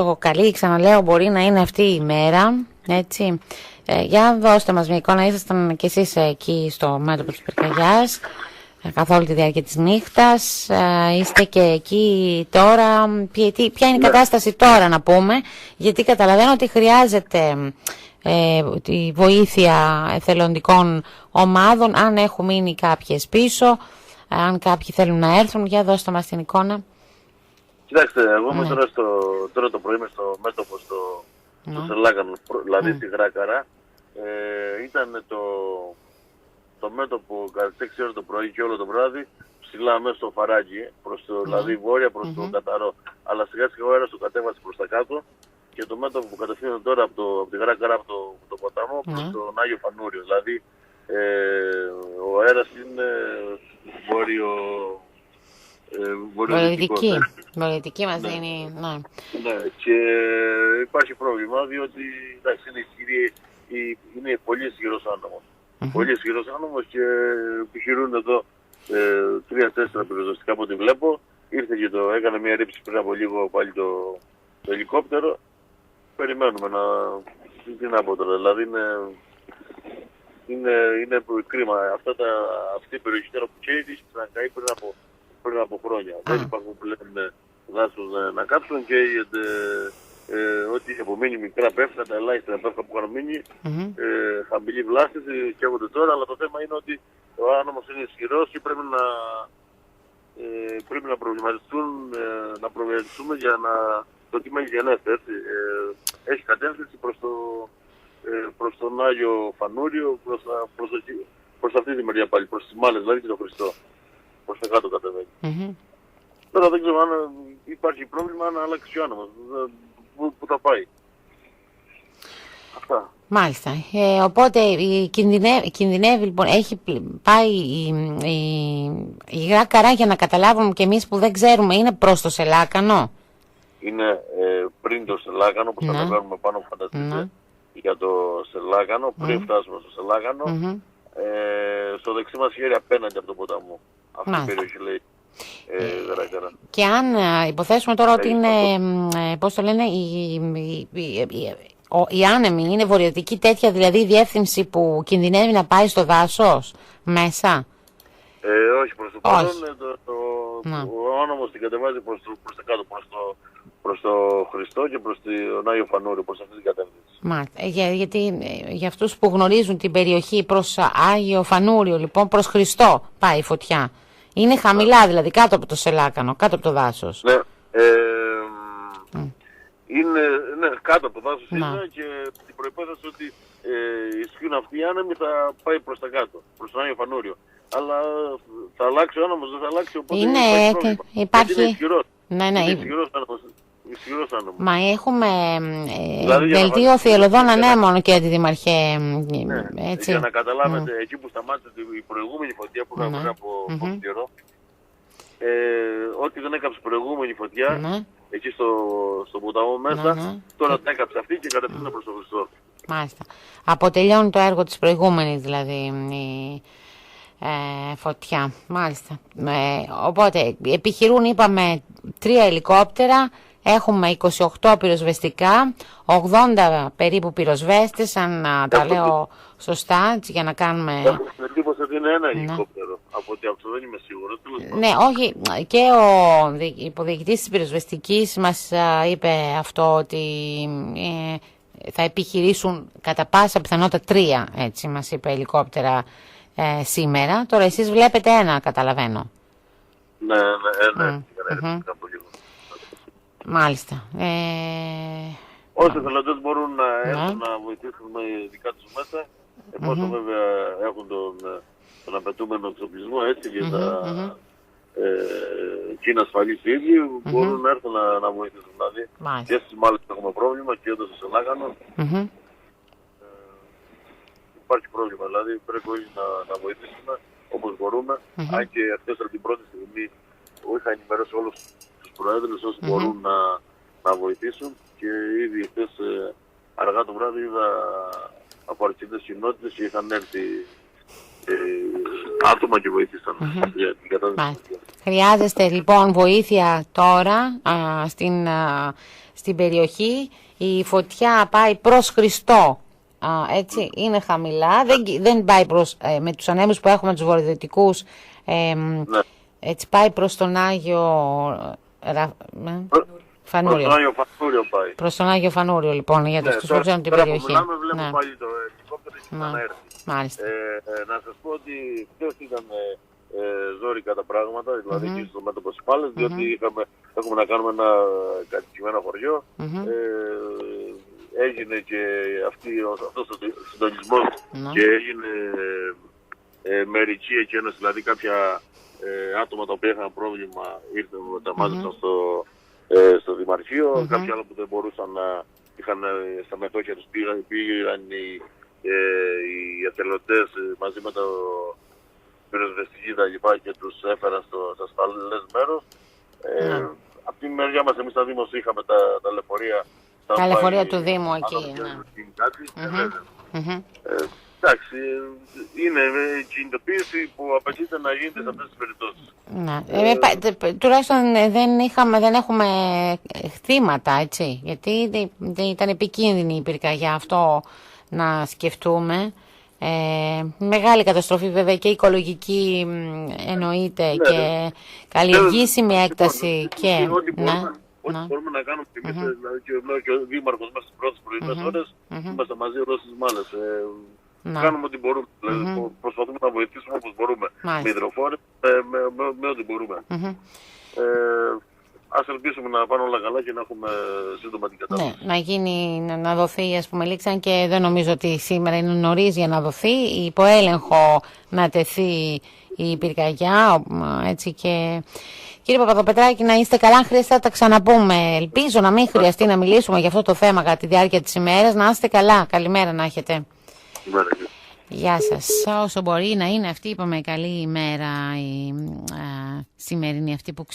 Το καλή, ξαναλέω, μπορεί να είναι αυτή η μέρα, έτσι. Για δώστε μας μια εικόνα, ήσασταν κι εσείς εκεί στο μέτωπο της πυρκαγιάς καθ' όλη τη διάρκεια της νύχτας, είστε και εκεί τώρα, ποια είναι η κατάσταση τώρα να πούμε, γιατί καταλαβαίνω ότι χρειάζεται τη βοήθεια εθελοντικών ομάδων, αν έχουν μείνει κάποιες πίσω, αν κάποιοι θέλουν να έρθουν, για δώστε μας την εικόνα. Κοιτάξτε, εγώ είμαι τώρα το πρωί είμαι στο μέτωπο στο Σελάκανο, δηλαδή στη Γράκαρα. Ήταν το μέτωπο κατά τις 6 ώρες το πρωί και όλο το βράδυ ψηλά μέσα στο Φαράγγι, δηλαδή βόρεια προς το Καταρό. Αλλά σιγά σιγά ο αέρας το κατέβασε προς τα κάτω και το μέτωπο που κατευθύνεται τώρα από τη Γράκαρα, από το ποταμό προς τον Άγιο Φανούριο. Δηλαδή ο αέρας είναι βορειοδυτική μας δίνει, ναι, και υπάρχει πρόβλημα διότι εντάξει, είναι πολύ ισχυρός άνεμος. Πολύ ισχυρός άνεμος και επιχειρούν εδώ 3-4 πυροσβεστικά από ό,τι βλέπω. Ήρθε και έκανε μια ρήψη πριν από λίγο πάλι το ελικόπτερο. Περιμένουμε τι να πω τώρα, δηλαδή είναι κρίμα. Αυτή η περιοχή τώρα που καίει είχε ξανακαεί πριν από χρόνια. Δεν υπάρχουν πλέον δάσους να κάψουν και ό,τι έχει απομείνει μικρά πέφτα, τα ελάχιστα πέφτα που είχαν μείνει, χαμηλή βλάστηση καίγονται τώρα, αλλά το θέμα είναι ότι ο άνεμος είναι ισχυρός και πρέπει να προβληματιστούμε για το τι μένει γενέστε, έτσι. Έχει κατεύθυνση προς τον Άγιο Φανούριο, προς αυτή τη μεριά πάλι, προς τις Μάλες, δηλαδή και τον Χριστό. Προς τα κάτω κατεβαίνει. Τώρα δεν ξέρω αν υπάρχει πρόβλημα να αλλάξει ο άνεμος. Πού θα πάει. Αυτά. Μάλιστα. Οπότε κινδυνεύει, λοιπόν, έχει πάει η Γράκαρα, για να καταλάβουμε και εμείς που δεν ξέρουμε, είναι προς το Σελάκανο. Είναι πριν το Σελάκανο, που θα ανεβαίνουμε πάνω, φανταστείτε, για το Σελάκανο, πριν φτάσουμε στο Σελάκανο, στο δεξί μας χέρι απέναντι από τον ποταμό. Αυτή η περιοχή λέει Γράκαρα. Και αν υποθέσουμε τώρα ότι είναι, πώς το λένε, η άνεμη είναι βορειοδυτική, τέτοια δηλαδή διεύθυνση που κινδυνεύει να πάει στο δάσος μέσα. Όχι, προς το παρόν ο άνεμος την κατεβάζει προς τα κάτω, προς το Χριστό και προς τον Άγιο Φανούριο, προς αυτή την κατεύθυνση. Μάλιστα. Γιατί για αυτούς που γνωρίζουν την περιοχή προς Άγιο Φανούριο, λοιπόν, προς Χριστό πάει η φωτιά. Είναι χαμηλά, δηλαδή κάτω από το Σελάκανο, κάτω από το δάσος. Ναι, είναι κάτω από το δάσος είναι, και την προϋπόθεση ότι ισχύουν αυτοί οι άνεμοι θα πάει προς τα κάτω, προς τον Άγιο Φανούριο. Αλλά θα αλλάξει ο άνεμος, δεν θα αλλάξει, οπότε υπάρχει. Είναι ισχυρός. Ναι. Ισχυρός άνεμος. Μα έχουμε δελτίο θυελλωδών ανέμων και αντιδημαρχέ. Έτσι. Για να καταλάβετε, εκεί που σταμάτησε η προηγούμενη φωτιά που είχαμε πριν από καιρό, ό,τι δεν έκαψε προηγούμενη φωτιά, εκεί στο ποταμό μέσα, τώρα την έκαψε αυτή και κατευθύνεται προς τον Χριστό. Μάλιστα. Αποτελειώνει το έργο της προηγούμενης, δηλαδή, φωτιά. Μάλιστα. Οπότε επιχειρούν, είπαμε, 3 ελικόπτερα, έχουμε 28 πυροσβεστικά, 80 περίπου πυροσβέστες, αν τα λέω σωστά, για να κάνουμε. Έχω την εντύπωση ότι είναι ένα ελικόπτερο, από ότι αυτό δεν είμαι σίγουρος. Ναι, όχι, και ο υποδιοικητής της πυροσβεστικής μας είπε αυτό, ότι θα επιχειρήσουν κατά πάσα πιθανότητα 3, έτσι μας είπε, ελικόπτερα σήμερα. Τώρα εσείς βλέπετε ένα, καταλαβαίνω. Ναι, ένα. Μάλιστα. Όσοι εθελοντές μπορούν να έρθουν να βοηθήσουν με δικά τους μέσα, εφόσον βέβαια έχουν τον απαιτούμενο εξοπλισμό, έτσι, και και είναι ασφαλείς οι ίδιοι, μπορούν να έρθουν να βοηθήσουν. Δηλαδή, και στις Μάλες έχουμε πρόβλημα και εδώ στο Σελάκανο υπάρχει πρόβλημα. Δηλαδή πρέπει όλοι να βοηθήσουμε όπως μπορούμε, αν και αυτές από την πρώτη στιγμή είχα ενημερώσει όλους τους προέδρους όσοι μπορούν να βοηθήσουν, και ήδη χθες αργά το βράδυ είδα από αρκετές κοινότητες και είχαν έρθει άτομα και βοήθησαν για την κατάσταση. Χρειάζεστε λοιπόν βοήθεια τώρα στην περιοχή. Η φωτιά πάει προς Χριστό. Έτσι, είναι χαμηλά. Δεν πάει με τους ανέμους που έχουμε τους βορειοδυτικούς. Έτσι πάει προς τον Άγιο Φανούριο. Προς τον Άγιο Φανούριο λοιπόν, για τους που ξέρουν την περιοχή. Βλέπουμε πάλι το ελικόπτερο να έρθει. Μάλιστα. Να σας πω ότι χθες ήταν ζόρικα τα πράγματα, δηλαδή και στο μέτωπο της Πάλες, διότι έχουμε να κάνουμε ένα κατοικημένο χωριό. Έγινε και αυτός ο συντονισμός και έγινε μερική εκένωση, δηλαδή κάποια άτομα τα οποία είχαν πρόβλημα ήρθαν τα μάζεψαν στο Δημαρχείο, κάποιοι άλλοι που δεν μπορούσαν να είχαν στα μετόχια τους πήγαν οι εθελοντές μαζί με το πυροσβεστική και τους έφεραν στο ασφαλές μέρος. Από την μεριά μας εμείς στα Δήμος είχαμε τα λεωφορεία. Τα λεωφορεία του Δήμου εκεί. Εντάξει, είναι κινητοποίηση που απαιτείται να γίνεται σε αυτές τις περιπτώσεις. Τουλάχιστον δεν έχουμε θύματα, έτσι, γιατί ήταν επικίνδυνη η πυρκαγιά, αυτό να σκεφτούμε. Μεγάλη καταστροφή βέβαια και οικολογική εννοείται και καλλιεργήσιμη έκταση και... Ό,τι μπορούμε να κάνουμε εμείς, δηλαδή και ο Δήμαρχος μέσα στις πρώτες πρωινές ώρες, είμαστε μαζί εδώ στις Μάλες. Κάνουμε ό,τι μπορούμε, δηλαδή προσπαθούμε να βοηθήσουμε όπως μπορούμε. Με υδροφόρες, με ό,τι μπορούμε. Ας ελπίσουμε να πάνε όλα καλά και να έχουμε σύντομα την κατάσταση. Να δοθεί, ας πούμε, λήξαν και δεν νομίζω ότι σήμερα είναι νωρίς για να δοθεί. Υπό έλεγχο να τεθεί η πυρκαγιά, έτσι και... Κύριε Παπαδοπετράκη, να είστε καλά. Αν χρειαστεί θα τα ξαναπούμε. Ελπίζω να μην χρειαστεί να μιλήσουμε για αυτό το θέμα κατά τη διάρκεια της ημέρας. Να είστε καλά. Καλημέρα να έχετε. Γεια σας. Όσο μπορεί να είναι αυτή, είπαμε, καλή ημέρα η σημερινή αυτή που